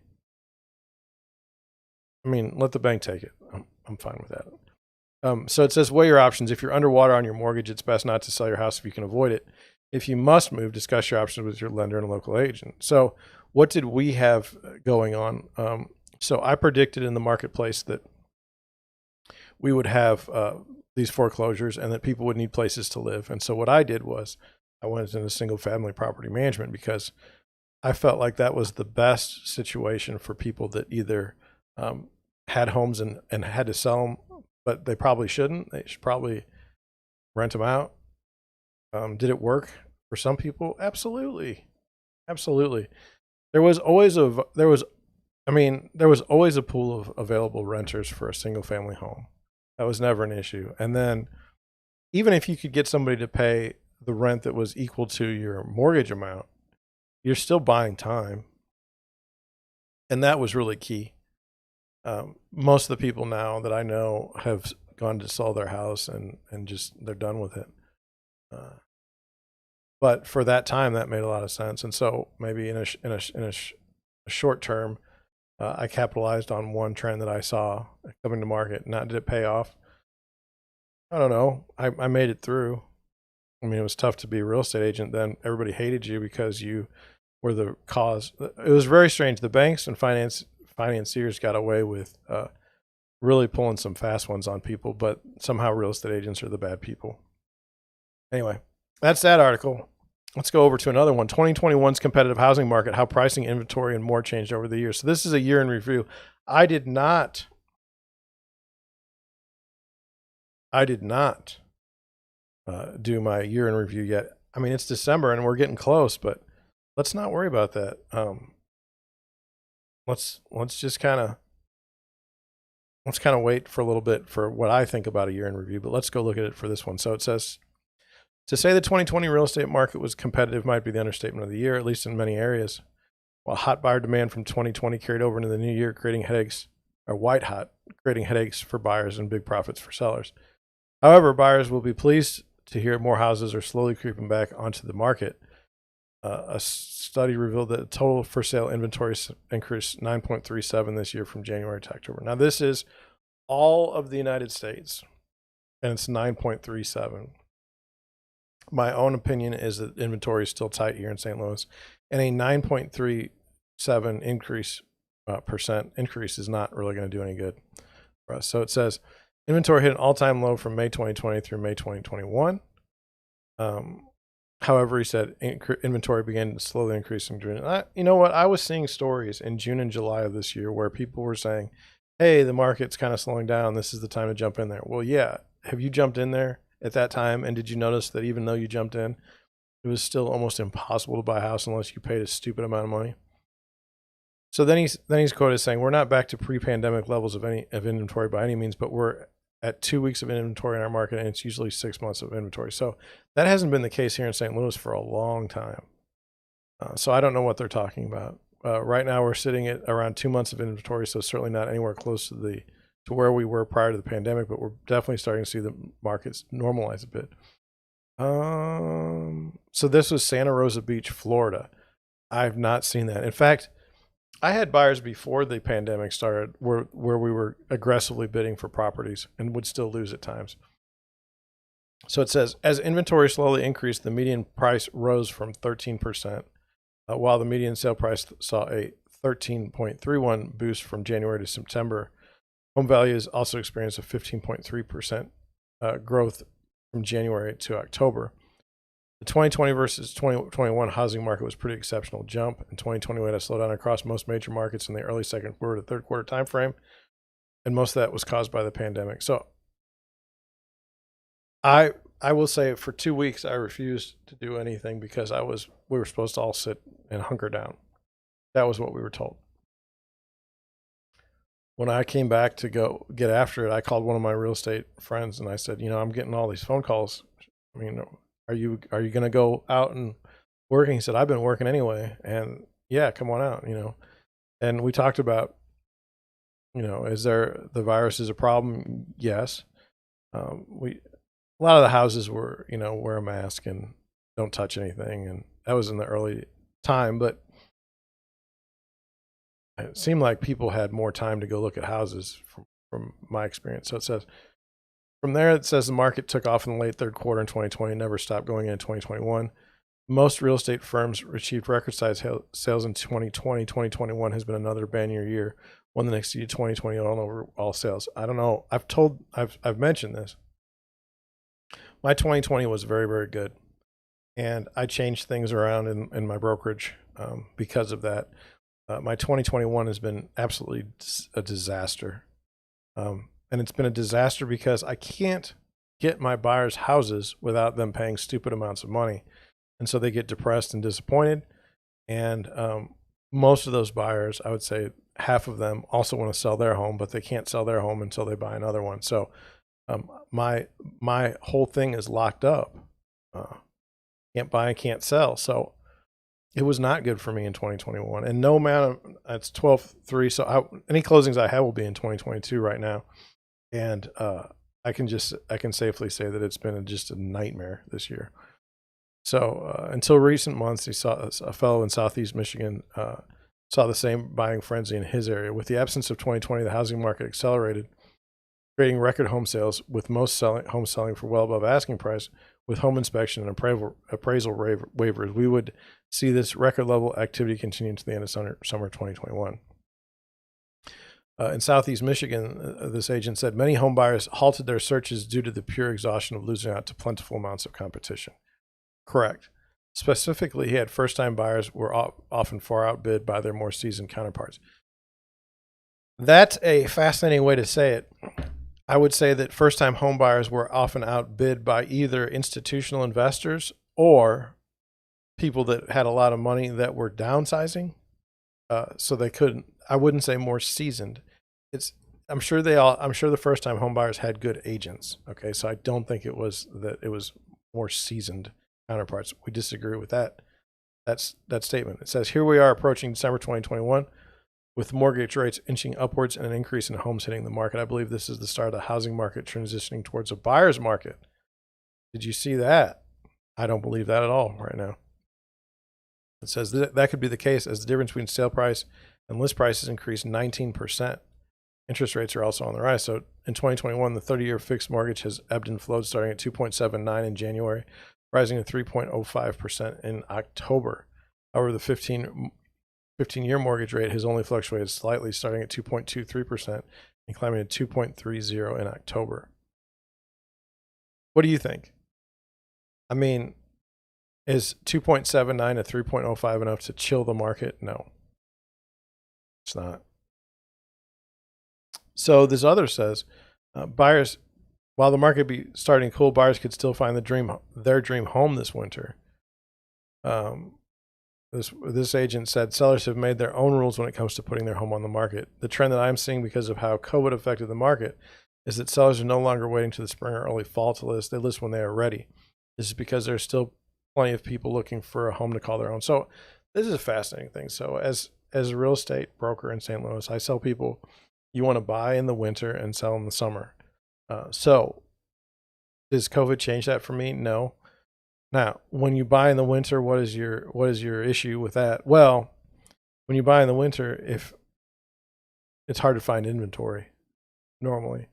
let the bank take it. I'm fine with that. So it says, weigh your options. If you're underwater on your mortgage, it's best not to sell your house if you can avoid it. If you must move, discuss your options with your lender and a local agent. So what did we have going on? So I predicted in the marketplace that we would have these foreclosures and that people would need places to live. And so what I did was I went into single family property management because I felt like that was the best situation for people that either had homes and had to sell them, but they probably shouldn't. They should probably rent them out. Did it work for some people? Absolutely. Absolutely. There was always a pool of available renters for a single family home. That was never an issue. And then even if you could get somebody to pay the rent that was equal to your mortgage amount, you're still buying time. And that was really key. Most of the people now that I know have gone to sell their house and just they're done with it. But for that time, that made a lot of sense. And so maybe in a short term, I capitalized on one trend that I saw coming to market. Now, did it pay off? I don't know. I made it through. It was tough to be a real estate agent then. Everybody hated you because you were the cause. It was very strange. The banks and financiers got away with really pulling some fast ones on people, but somehow real estate agents are the bad people. Anyway, that's that article. Let's go over to another one. 2021's competitive housing market, how pricing, inventory, and more changed over the years. So this is a year in review. I did not do my year in review yet. It's December and we're getting close, but let's not worry about that. Let's just kind of wait for a little bit for what I think about a year in review, but let's go look at it for this one. So it says, to say the 2020 real estate market was competitive might be the understatement of the year, at least in many areas. While hot buyer demand from 2020 carried over into the new year, creating headaches for buyers and big profits for sellers. However, buyers will be pleased to hear more houses are slowly creeping back onto the market. A study revealed that total for sale inventory increased 9.37 this year from January to October. Now, this is all of the United States, and it's 9.37. My own opinion is that inventory is still tight here in St. Louis, and a 9.37 percent increase is not really going to do any good for us. So it says inventory hit an all-time low from May 2020 through May 2021. However, he said inventory began to slowly increase in June. You know what? I was seeing stories in June and July of this year where people were saying, hey, the market's kind of slowing down. This is the time to jump in there. Well, yeah. Have you jumped in there at that time? And did you notice that even though you jumped in, it was still almost impossible to buy a house unless you paid a stupid amount of money? So then he's quoted as saying, we're not back to pre-pandemic levels of inventory by any means, but we're at 2 weeks of inventory in our market, and it's usually 6 months of inventory. So that hasn't been the case here in St. Louis for a long time. So I don't know what they're talking about. Right now we're sitting at around 2 months of inventory, so certainly not anywhere close to where we were prior to the pandemic, but we're definitely starting to see the markets normalize a bit. So this was Santa Rosa Beach, Florida. I've not seen that. In fact, I had buyers before the pandemic started where we were aggressively bidding for properties and would still lose at times. So it says, as inventory slowly increased, the median price rose from 13%, while the median sale price saw a 13.31 boost from January to September. Home values also experienced a 15.3% growth from January to October. The 2020 versus 2021 housing market was pretty exceptional jump. In 2020, we had a slowdown across most major markets in the early second quarter to third quarter time frame, and most of that was caused by the pandemic. So I will say for 2 weeks I refused to do anything because we were supposed to all sit and hunker down. That was what we were told. When I came back to go get after it, I called one of my real estate friends and I said, I'm getting all these phone calls. I mean, are you going to go out and work? And he said, I've been working anyway. And yeah, come on out, And we talked about, is the virus is a problem? Yes. A lot of the houses were, wear a mask and don't touch anything. And that was in the early time, but it seemed like people had more time to go look at houses from my experience. So it says, from there, it says the market took off in the late third quarter in 2020, never stopped going in 2021. Most real estate firms achieved record size sales in 2020. 2021 has been another banner year, one that exceeded 2020 on overall sales. I don't know. I've mentioned this. My 2020 was very, very good. And I changed things around in my brokerage because of that. My 2021 has been absolutely a disaster. And it's been a disaster because I can't get my buyers houses without them paying stupid amounts of money. And so they get depressed and disappointed. And most of those buyers, I would say half of them also want to sell their home, but they can't sell their home until they buy another one. So my whole thing is locked up. Can't buy and can't sell. So it was not good for me in 2021. And no amount of, it's 12/3. So any closings I have will be in 2022 right now. And I can safely say that it's been just a nightmare this year. So until recent months, he saw a fellow in Southeast Michigan saw the same buying frenzy in his area. With the absence of 2020, the housing market accelerated, creating record home sales, with most homes selling for well above asking price. With home inspection and appraisal waivers, we would see this record level activity continue into the end of summer 2021. In Southeast Michigan, this agent said many home buyers halted their searches due to the pure exhaustion of losing out to plentiful amounts of competition. Correct. Specifically, he had first-time buyers were often far outbid by their more seasoned counterparts. That's a fascinating way to say it. I would say that first-time home buyers were often outbid by either institutional investors or people that had a lot of money that were downsizing. So they couldn't, I wouldn't say more seasoned. I'm sure the first-time home buyers had good agents. Okay. So I don't think it was more seasoned counterparts. We disagree with that statement. It says, here we are approaching December 2021 with mortgage rates inching upwards and an increase in homes hitting the market. I believe this is the start of the housing market transitioning towards a buyer's market. Did you see that? I don't believe that at all right now. It says that could be the case as the difference between sale price and list prices increased 19%. Interest rates are also on the rise. So in 2021, the 30-year fixed mortgage has ebbed and flowed, starting at 2.79 in January, rising to 3.05% in October. However, the 15-year mortgage rate has only fluctuated slightly, starting at 2.23% and climbing to 2.30 in October. What do you think? I mean, is 2.79 to 3.05 enough to chill the market? No, it's not. So this other says, buyers, while the market be starting cool, buyers could still find their dream home this winter. This agent said sellers have made their own rules when it comes to putting their home on the market. The trend that I'm seeing because of how COVID affected the market is that sellers are no longer waiting to the spring or early fall to list. They list when they are ready. This is because there's still plenty of people looking for a home to call their own. So this is a fascinating thing. So as as a real estate broker in St. Louis, I sell people, you want to buy in the winter and sell in the summer. So does COVID change that for me? No. Now, when you buy in the winter, what is your issue with that? Well, when you buy in the winter, if it's hard to find inventory normally,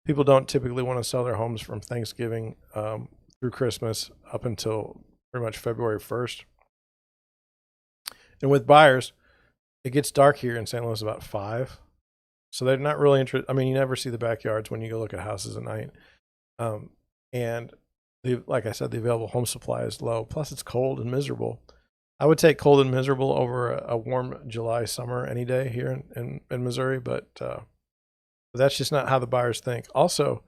people don't typically want to sell their homes from Thanksgiving through Christmas up until pretty much February 1st. And with buyers, it gets dark here in St. Louis about 5. So they're not really interested. I mean, you never see the backyards when you go look at houses at night. And like I said, the available home supply is low. Plus, it's cold and miserable. I would take cold and miserable over a warm July summer any day here in Missouri, but that's just not how the buyers think. Also,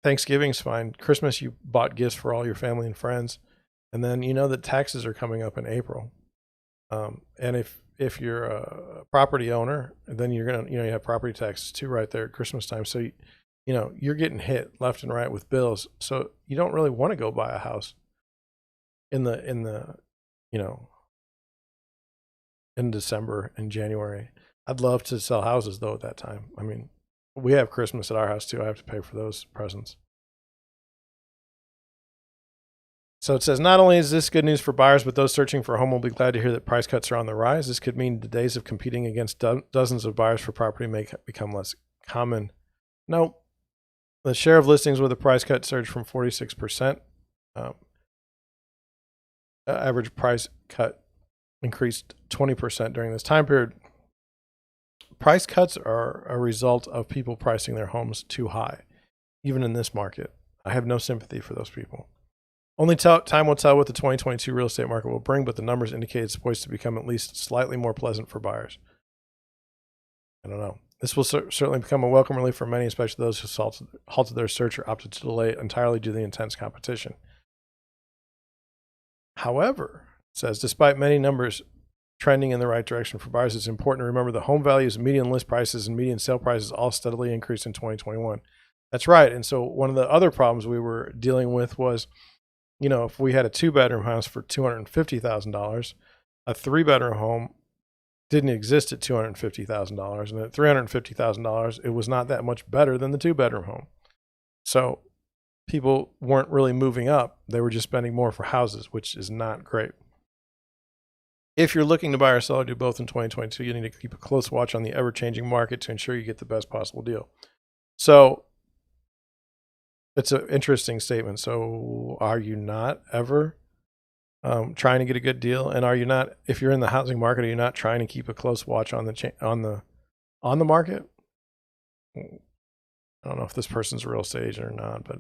Thanksgiving's fine. Christmas, you bought gifts for all your family and friends, and then you know that taxes are coming up in April. And if you're a property owner, then you're gonna you have property taxes too right there at Christmas time. So you're getting hit left and right with bills. So you don't really want to go buy a house in December and January. I'd love to sell houses though at that time. I mean, we have Christmas at our house too. I have to pay for those presents. So it says, not only is this good news for buyers, but those searching for a home will be glad to hear that price cuts are on the rise. This could mean the days of competing against dozens of buyers for property may become less common. Nope. The share of listings with a price cut surged from 46%. Average price cut increased 20% during this time period. Price cuts are a result of people pricing their homes too high, even in this market. I have no sympathy for those people. Only time will tell what the 2022 real estate market will bring, but the numbers indicate it's poised to become at least slightly more pleasant for buyers. I don't know. This will certainly become a welcome relief for many, especially those who halted their search or opted to delay it entirely due to the intense competition. However, it says, despite many numbers trending in the right direction for buyers, it's important to remember the home values, median list prices, and median sale prices all steadily increased in 2021. That's right. And so one of the other problems we were dealing with was, if we had a 2-bedroom house for $250,000, a 3-bedroom home didn't exist at $250,000, and at $350,000, it was not that much better than the 2-bedroom home. So people weren't really moving up. They were just spending more for houses, which is not great. If you're looking to buy or sell or do both in 2022, you need to keep a close watch on the ever-changing market to ensure you get the best possible deal. So it's an interesting statement. So are you not ever trying to get a good deal? And are you not, if you're in the housing market, are you not trying to keep a close watch on the market? I don't know if this person's a real estate agent or not, but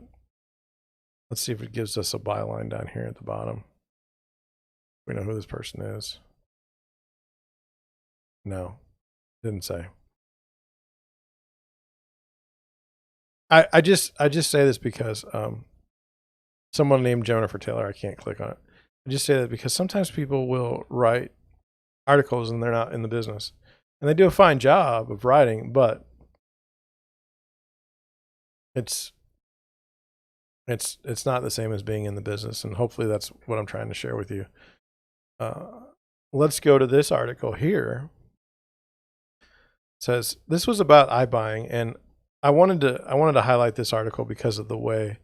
let's see if it gives us a byline down here at the bottom. We know who this person is. No, didn't say. I just say this because someone named Jennifer Taylor, I can't click on it. I just say that because sometimes people will write articles and they're not in the business. And they do a fine job of writing, but it's not the same as being in the business. And hopefully that's what I'm trying to share with you. Let's go to this article here. It says, this was about iBuying, and I wanted to highlight this article because of the way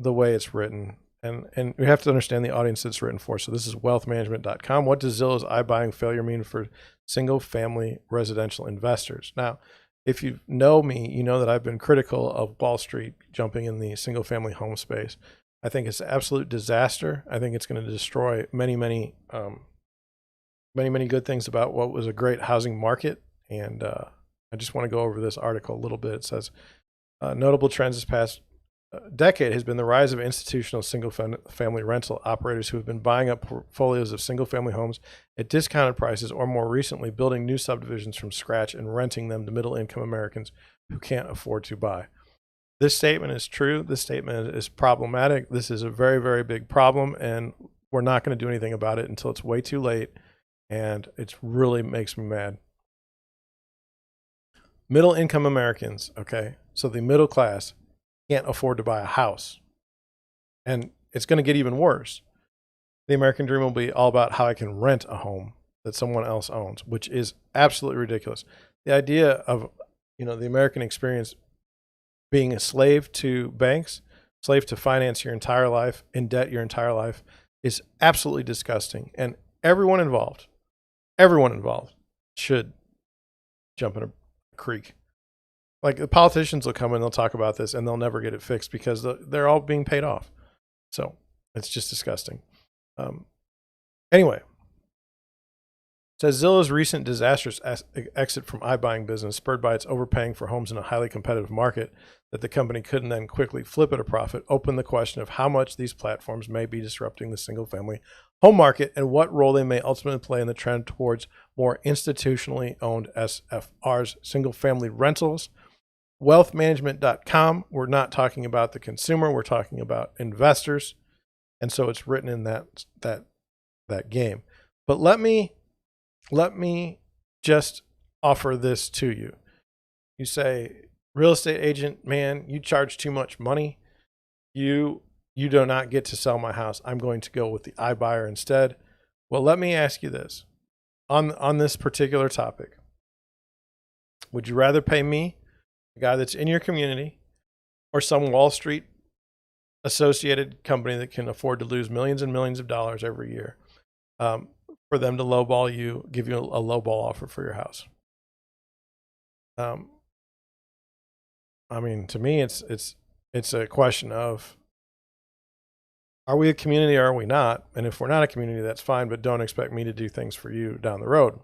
it's written. And we have to understand the audience it's written for. So this is wealthmanagement.com. What does Zillow's iBuying failure mean for single-family residential investors? Now, if you know me, you know that I've been critical of Wall Street jumping in the single-family home space. I think it's an absolute disaster. I think it's going to destroy many good things about what was a great housing market. And I just want to go over this article a little bit. It says, notable trends this past decade has been the rise of institutional single-family rental operators who have been buying up portfolios of single-family homes at discounted prices, or more recently, building new subdivisions from scratch and renting them to middle-income Americans who can't afford to buy. This statement is true. This statement is problematic. This is a very, very big problem, and we're not going to do anything about it until it's way too late, and it really makes me mad. Middle-income Americans, okay, so the middle class can't afford to buy a house, and it's going to get even worse. the American dream will be all about how I can rent a home that someone else owns, which is absolutely ridiculous. The idea of, the American experience being a slave to banks, slave to finance your entire life, in debt your entire life, is absolutely disgusting. And everyone involved should jump in a creek. Like, the politicians will come in, they'll talk about this, and they'll never get it fixed because they're all being paid off. So it's just disgusting. Anyway, says Zillow's recent disastrous exit from iBuying business, spurred by its overpaying for homes in a highly competitive market that the company couldn't then quickly flip at a profit, opened the question of how much these platforms may be disrupting the single-family home market and what role they may ultimately play in the trend towards more institutionally owned SFRs, single-family rentals. Wealthmanagement.com, we're not talking about the consumer, we're talking about investors. And so it's written in that game. But let me just offer this to you. You say, real estate agent, man, you charge too much money. You do not get to sell my house. I'm going to go with the iBuyer instead. Well, let me ask you this. On this particular topic, would you rather pay me, a guy that's in your community, or some Wall Street associated company that can afford to lose millions and millions of dollars every year, for them to lowball you, give you a lowball offer for your house? I mean, to me, it's a question of, are we a community or are we not? And if we're not a community, that's fine, but don't expect me to do things for you down the road.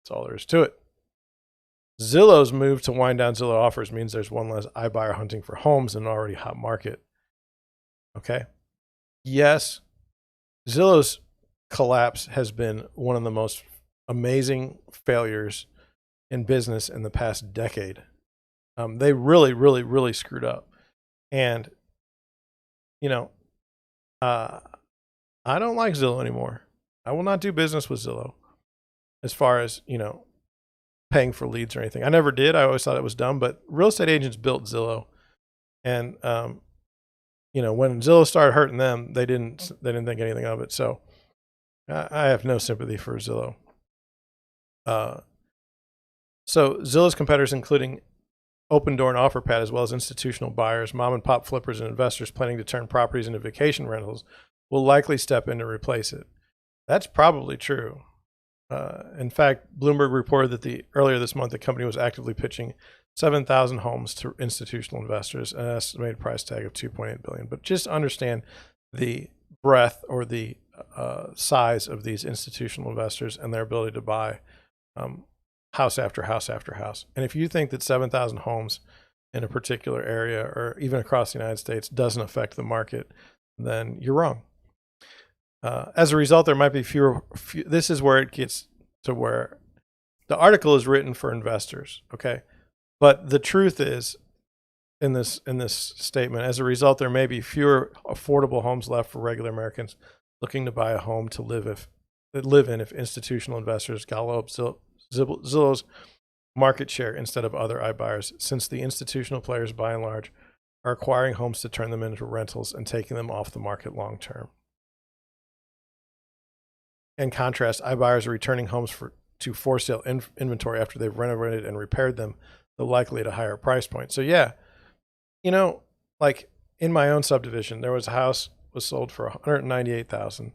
That's all there is to it. Zillow's move to wind down Zillow offers means there's one less iBuyer hunting for homes in an already hot market. Okay. Yes, Zillow's collapse has been one of the most amazing failures in business in the past decade. They really, really, really screwed up. And, I don't like Zillow anymore. I will not do business with Zillow as far as, paying for leads or anything. I never did. I always thought it was dumb, but real estate agents built Zillow. And, when Zillow started hurting them, they didn't think anything of it. So I have no sympathy for Zillow. So Zillow's competitors, including Open Door and OfferPad, as well as institutional buyers, mom and pop flippers, and investors planning to turn properties into vacation rentals, will likely step in to replace it. That's probably true. In fact, Bloomberg reported that earlier this month, the company was actively pitching 7,000 homes to institutional investors, an estimated price tag of $2.8 billion. But just understand the breadth or the size of these institutional investors and their ability to buy house after house after house. And if you think that 7,000 homes in a particular area or even across the United States doesn't affect the market, then you're wrong. As a result, there might be fewer. This is where it gets to where the article is written for investors, okay? But the truth is, in this statement, as a result, there may be fewer affordable homes left for regular Americans looking to buy a home to live in if institutional investors gobble up Zillow's market share instead of other iBuyers, since the institutional players, by and large, are acquiring homes to turn them into rentals and taking them off the market long term. In contrast, iBuyers are returning homes to for sale inventory after they've renovated and repaired them, though likely at a higher price point. So yeah, like in my own subdivision, there was a house was sold for $198,000.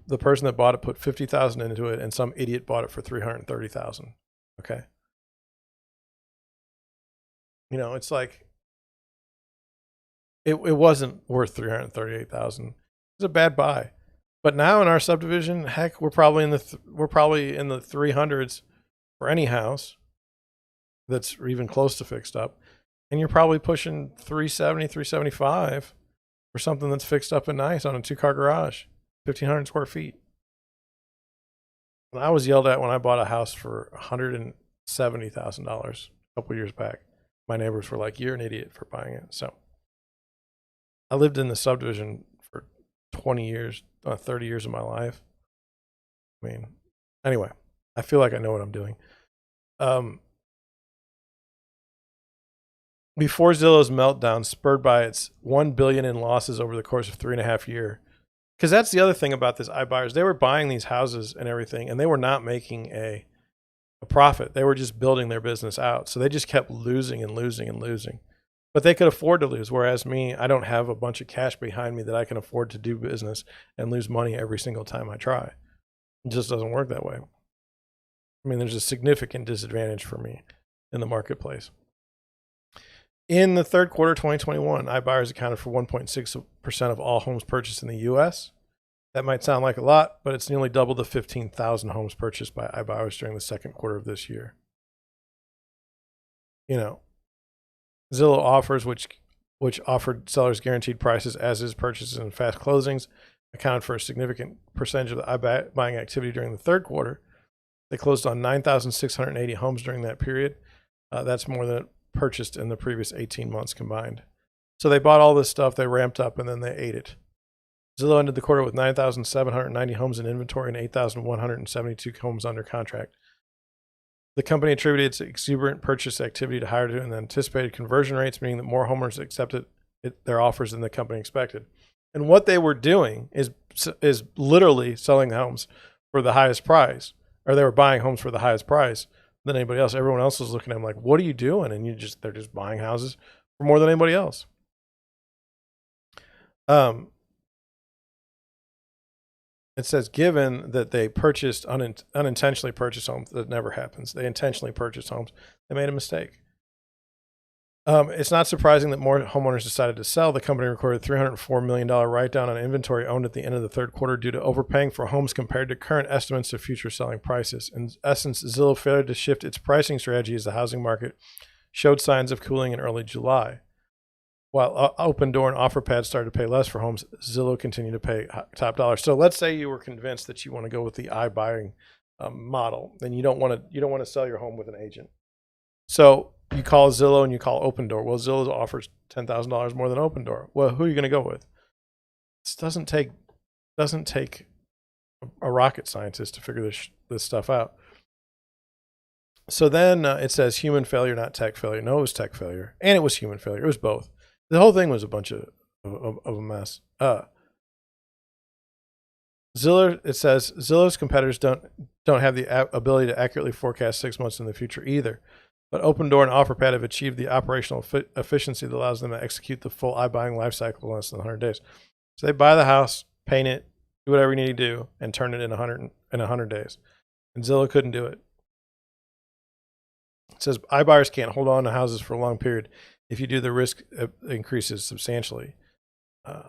The person that bought it put $50,000 into it, and some idiot bought it for $330,000. Okay, it's like it wasn't worth $338,000. It was a bad buy. But now in our subdivision, heck, we're probably in the 300s for any house that's even close to fixed up, and you're probably pushing 370, 375 for something that's fixed up and nice on a 2-car garage, 1,500 square feet. And I was yelled at when I bought a house for $170,000 a couple years back. My neighbors were like, "You're an idiot for buying it." So I lived in the subdivision for 20 years, 30 years of my life. I mean, anyway, I feel like I know what I'm doing. Before Zillow's meltdown, spurred by its $1 billion in losses over the course of 3.5 years, because that's the other thing about this iBuyers. They were buying these houses and everything, and they were not making a profit. They were just building their business out. So they just kept losing and losing and losing. But they could afford to lose. Whereas me, I don't have a bunch of cash behind me that I can afford to do business and lose money every single time I try. It just doesn't work that way. I mean, there's a significant disadvantage for me in the marketplace. In the third quarter 2021, iBuyers accounted for 1.6% of all homes purchased in the U.S. That might sound like a lot, but it's nearly double the 15,000 homes purchased by iBuyers during the second quarter of this year. You know, Zillow offers, which offered sellers guaranteed prices as is purchases and fast closings, accounted for a significant percentage of the iBuying activity during the third quarter. They closed on 9,680 homes during that period. That's more than it purchased in the previous 18 months combined. So they bought all this stuff, they ramped up, and then they ate it. Zillow ended the quarter with 9,790 homes in inventory and 8,172 homes under contract. The company attributed its exuberant purchase activity to higher than anticipated conversion rates, meaning that more homeowners accepted their offers than the company expected. And what they were doing is literally selling homes for the highest price, or they were buying homes for the highest price than anybody else. Everyone else was looking at them like, "What are you doing?" And they're just buying houses for more than anybody else. It says, given that they purchased unintentionally purchased homes, that never happens. They intentionally purchased homes. They made a mistake. It's not surprising that more homeowners decided to sell. The company recorded a $304 million write-down on inventory owned at the end of the third quarter due to overpaying for homes compared to current estimates of future selling prices. In essence, Zillow failed to shift its pricing strategy as the housing market showed signs of cooling in early July. While Opendoor and OfferPad started to pay less for homes, Zillow continued to pay top dollar. So let's say you were convinced that you want to go with the iBuying model, then you don't want to sell your home with an agent. So you call Zillow and you call Opendoor. Well, Zillow offers $10,000 more than Opendoor. Well, who are you going to go with? This doesn't take a rocket scientist to figure this stuff out. So then it says human failure, not tech failure. No, it was tech failure, and it was human failure. It was both. The whole thing was a bunch of a mess. Zillow, it says Zillow's competitors don't have the ability to accurately forecast 6 months in the future either. But Opendoor and OfferPad have achieved the operational efficiency that allows them to execute the full iBuying life cycle in less than 100 days. So they buy the house, paint it, do whatever you need to do, and turn it in 100 days. And Zillow couldn't do it. It says iBuyers can't hold on to houses for a long period. If you do, the risk increases substantially. It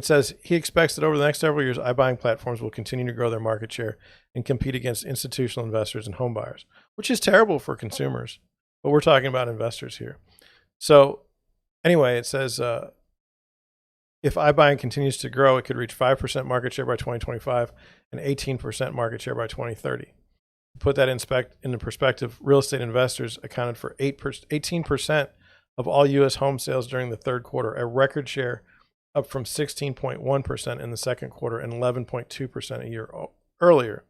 says he expects that over the next several years, iBuying platforms will continue to grow their market share and compete against institutional investors and home buyers, which is terrible for consumers. But we're talking about investors here. So anyway, it says if iBuying continues to grow, it could reach 5% market share by 2025 and 18% market share by 2030. To put that into perspective, real estate investors accounted for 18% of all U.S. home sales during the third quarter, a record share up from 16.1% in the second quarter and 11.2% a year earlier.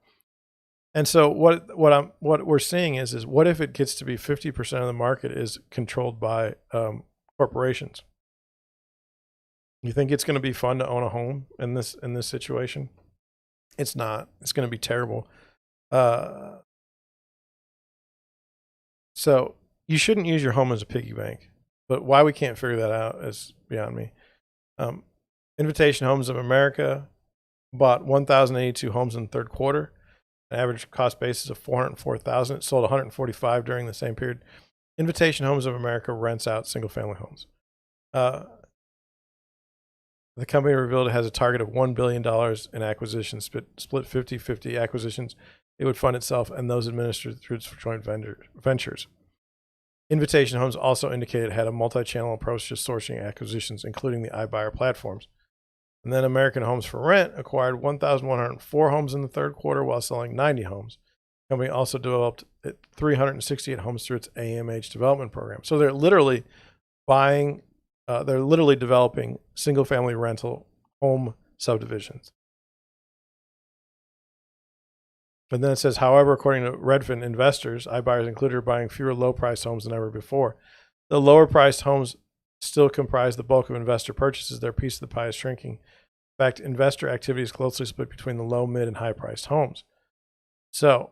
And so what we're seeing is what if it gets to be 50% of the market is controlled by corporations? You think it's going to be fun to own a home in this situation? It's not. It's going to be terrible. So you shouldn't use your home as a piggy bank, but why we can't figure that out is beyond me. Invitation Homes of America bought 1,082 homes in the third quarter, an average cost basis of $404,000. It sold 145 during the same period. Invitation Homes of America rents out single-family homes. The company revealed it has a target of $1 billion in acquisitions, split 50-50 acquisitions. It would fund itself and those administered through its joint ventures. Invitation Homes also indicated it had a multi-channel approach to sourcing acquisitions, including the iBuyer platforms. And then American Homes for Rent acquired 1,104 homes in the third quarter while selling 90 homes. The company also developed 368 homes through its AMH development program. So they're literally developing single-family rental home subdivisions. And then it says, however, according to Redfin investors, iBuyers included are buying fewer low-priced homes than ever before. The lower-priced homes still comprise the bulk of investor purchases, their piece of the pie is shrinking. In fact, investor activity is closely split between the low, mid, and high-priced homes. So,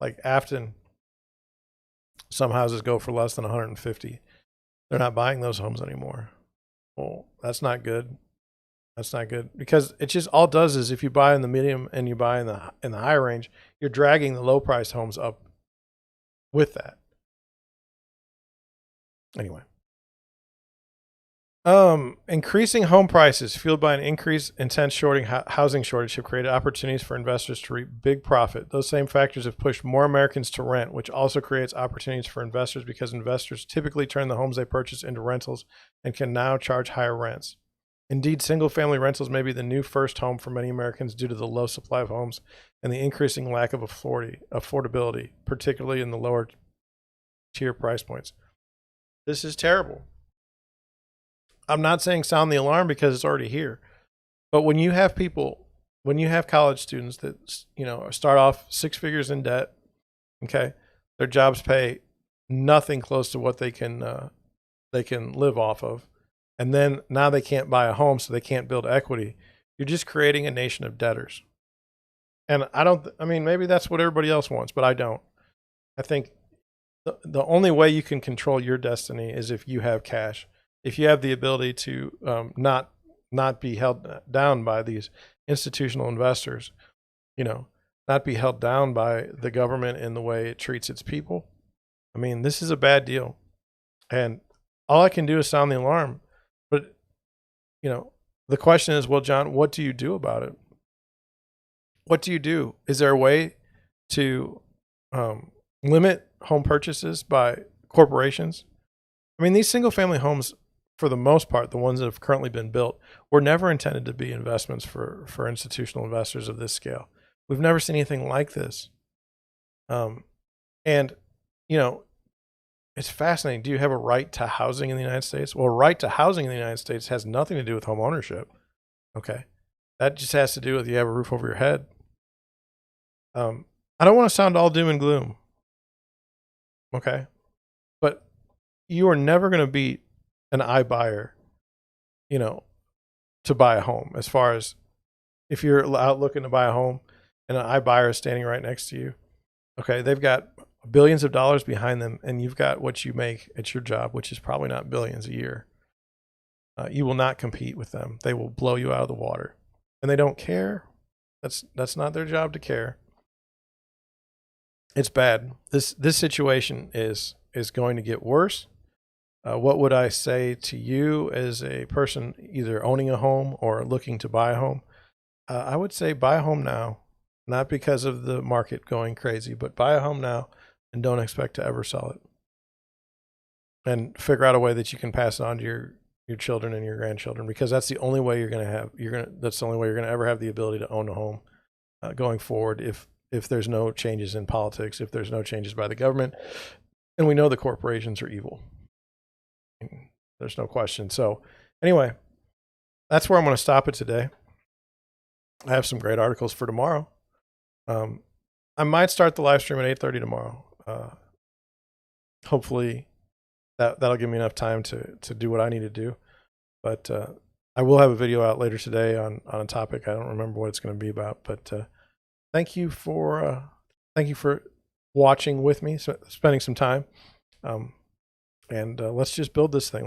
like Afton, some houses go for less than 150. They're not buying those homes anymore. Well, that's not good. That's not good, because it just all does is if you buy in the medium and you buy in the higher range, you're dragging the low priced homes up with that. Anyway, increasing home prices fueled by an intense housing shortage have created opportunities for investors to reap big profit. Those same factors have pushed more Americans to rent, which also creates opportunities for investors because investors typically turn the homes they purchase into rentals and can now charge higher rents. Indeed, single-family rentals may be the new first home for many Americans due to the low supply of homes and the increasing lack of affordability, particularly in the lower tier price points. This is terrible. I'm not saying sound the alarm because it's already here. But when you have college students that, start off 6 figures in debt, okay, their jobs pay nothing close to what they can live off of. And then now they can't buy a home, so they can't build equity. You're just creating a nation of debtors. And maybe that's what everybody else wants, but I don't. I think the only way you can control your destiny is if you have cash. If you have the ability to not be held down by these institutional investors, not be held down by the government in the way it treats its people. This is a bad deal. And all I can do is sound the alarm. But, the question is, well, John, what do you do about it? What do you do? Is there a way to limit home purchases by corporations? These single family homes, for the most part, the ones that have currently been built, were never intended to be investments for institutional investors of this scale. We've never seen anything like this. It's fascinating. Do you have a right to housing in the United States? Well, a right to housing in the United States has nothing to do with home ownership. Okay. That just has to do with you have a roof over your head. I don't want to sound all doom and gloom. Okay. But you are never going to beat an iBuyer, to buy a home. As far as if you're out looking to buy a home and an iBuyer is standing right next to you, okay, they've got billions of dollars behind them, and you've got what you make at your job, which is probably not billions a year. You will not compete with them. They will blow you out of the water, and they don't care. That's not their job to care. It's bad. This situation is going to get worse. What would I say to you as a person either owning a home or looking to buy a home? I would say buy a home now, not because of the market going crazy, but buy a home now and don't expect to ever sell it. And figure out a way that you can pass it on to your children and your grandchildren, because that's the only way that's the only way you're going to ever have the ability to own a home going forward. If there's no changes in politics, if there's no changes by the government, and we know the corporations are evil. There's no question. So anyway, that's where I'm going to stop it today. I have some great articles for tomorrow. I might start the live stream at 8:30 tomorrow. Hopefully that'll give me enough time to do what I need to do. But I will have a video out later today on a topic. I don't remember what it's going to be about, but thank you for watching with me, spending some time. And let's just build this thing.